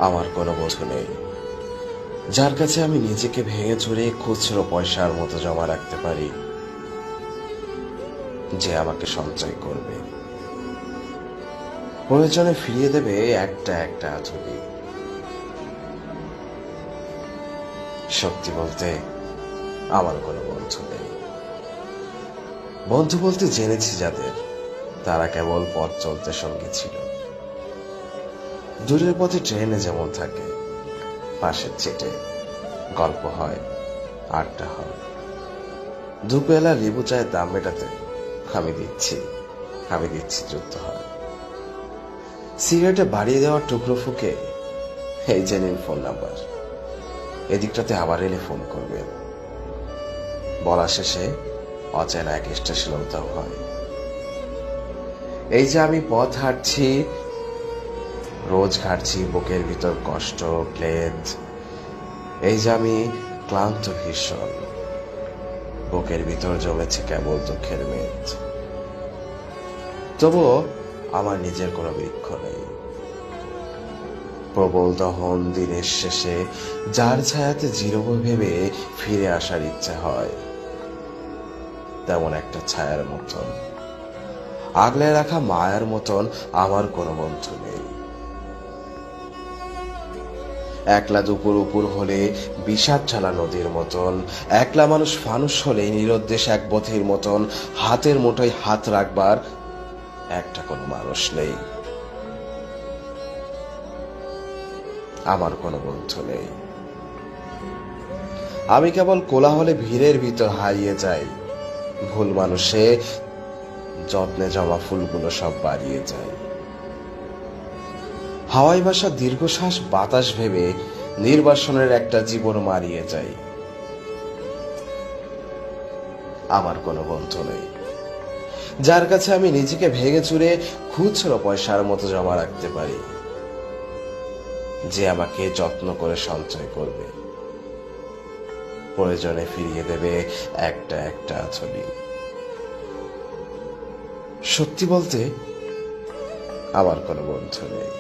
আমার কোনো বন্ধু নেই যার কাছে আমি নিজেকে ভেঙে চুরে খুচরো পয়সার মতো জমা রাখতে পারি, যে আমাকে সঞ্চয় করবে, প্রয়োজনে ফিরিয়ে দেবে একটা একটা আঁচড়ি। সত্যি বলতে আমার কোনো বন্ধু নেই। বন্ধু বলতে জেনেছি যাদের, তারা কেবল পথ চলতে সঙ্গী ছিল। দূরের পথে ট্রেনে যেমন থাকে, পাশের চেটে গল্প হয়, আড্ডা হয়। দুবেলা লেবু চায়ের দাম মেটাতে আমি দিচ্ছি যুদ্ধ হয়। সিগারেটে বাড়িয়ে দেওয়ার টুকরো ফুকে, এই যে নিন ফোন নাম্বার, এদিকটাতে আবার এলে ফোন করবেন। বলা শেষে অচেনা এক স্টেশন উধাও হয়। এই যে আমি পথ হাঁটছি, রোজ ঘাটছি বুকের ভিতর কষ্ট ক্লেদ। এই যে আমি ক্লান্ত ভীষণ, বুকের ভিতর জমেছে কেবল দুঃখের মেদ। তবুও আমার নিজের কোনো বৃক্ষ নেই। প্রবল দহন দিনের শেষে যার ছায়াতে জিরব ভেবে ফিরে আসার ইচ্ছা হয়, তেমন একটা ছায়ার মতন, আগলে রাখা মায়ার মতন আমার কোনো বন্ধু নেই। একলা দুপুর উপর হলে বিষাদ ঝালা নদীর মতন, একলা মানুষ ফানুষ হলে নিরুদ্দেশ এক বধির মতন হাতের মুঠোয় হাত রাখবার একটা কোনো মানুষ নেই। আমার কোনো বন্ধু নেই। আমি কেবল কোলাহলে ভিড়ের ভিতর হারিয়ে যাই, ভুল মানুষে যত্নে জমা ফুলগুলো সব বাড়িয়ে যায়। হাওয়ায় ভাসা দীর্ঘশ্বাস বাতাস ভেবে নির্বাসনের একটা জীবন মারিয়ে যায়। আমার কোনো বন্ধু নেই যার কাছে আমি নিজেকে ভেঙে চুরে খুচরো পয়সার মতো জমা রাখতে পারি, যে আমাকে যত্ন করে সঞ্চয় করবে, প্রয়োজনে ফিরিয়ে দেবে একটা একটা আঁচড়ি। সত্যি বলতে আমার কোনো বন্ধু নেই।